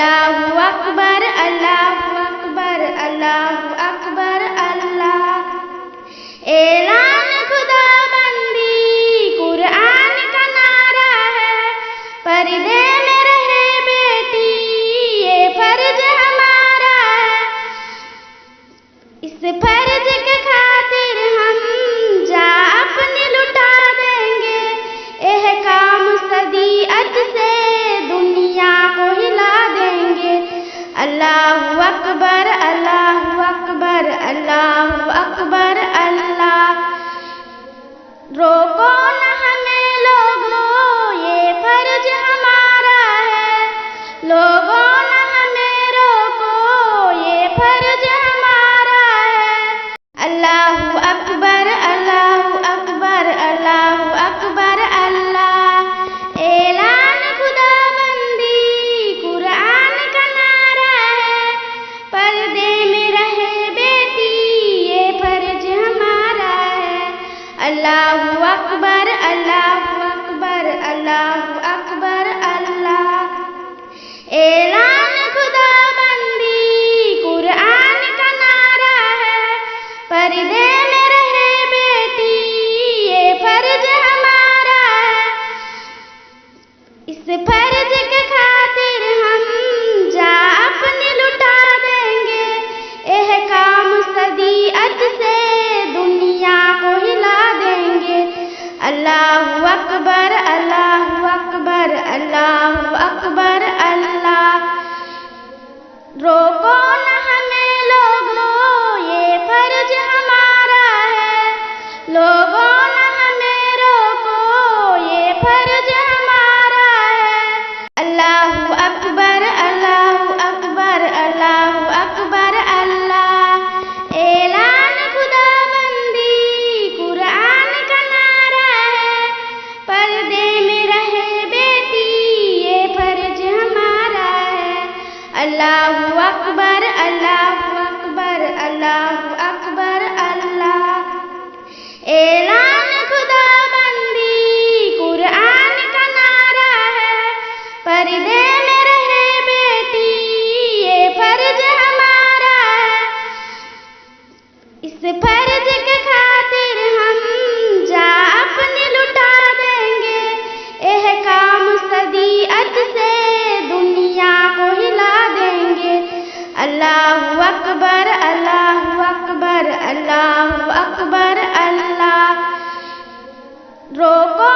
अल्लाहु अकबर, अल्लाहु अकबर, अल्लाहु अकबर, अल्लाह। ऐलान खुदाबंदी कुरान का नारा है, पर्दे में रहे बेटी ये फर्ज हमारा है। इस फर्ज के खातिर हम जा अपनी लुटा देंगे, एह काम सदीअत से दुनिया को हिला देंगे। अल्लाहु अकबर, अल्लाहु अकबर, अल्लाहु अकबर, अल्लाह। रोको न हमें लोगों ये फर्ज हमारा है, लोगों न हमें रोको ये फर्ज हमारा है। अल्लाहु अकबर, अल्लाहु अकबर, अल्लाहु अकबर, अल्लाह। ऐलान खुदाबंदी कुरान का नारा है, पर्दे में रहे बेटी ये फर्ज हमारा है। अल्लाहु अकबर, अल्लाहु अकबर, अल्लाहु अकबर, अल्लाह। ऐलान खुदाबंदी कुरान का नारा है, पर्दे में रहे बेटी ये फर्ज हमारा है। इस फर्ज के खातिर हम जा अपनी लुटा देंगे, एह काम सदीअत से दुनिया को हिला देंगे। अल्लाहु अकबर, अल्लाहु अकबर, अल्लाहु अकबर, अल्लाह। रोको न हमें लोगों ये फर्ज हमारा है, लोगों न हमें रोको ये फर्ज हमारा है। अल्लाहु अकबर, अल्लाहु अकबर, अल्लाहु अकबर, अल्लाह। ऐलान खुदाबंदी कुरान का नारा है, पर्दे में रहे बेटी ये फर्ज हमारा है। अल्लाहु अकबर, अल्लाहु अकबर, अल्लाहु अकबर, अल्लाह। ऐलान खुदाबंदी कुरान का नारा है, पर्दे में रहे बेटी ये फर्ज हमारा है। इस फर्ज के खातिर हम जा अपनी लुटा देंगे, एह काम सदीअत से दुनिया को हिला देंगे। अल्लाहु अकबर, अल्लाहु अकबर, अल्लाहु अकबर, अल्लाह। रोको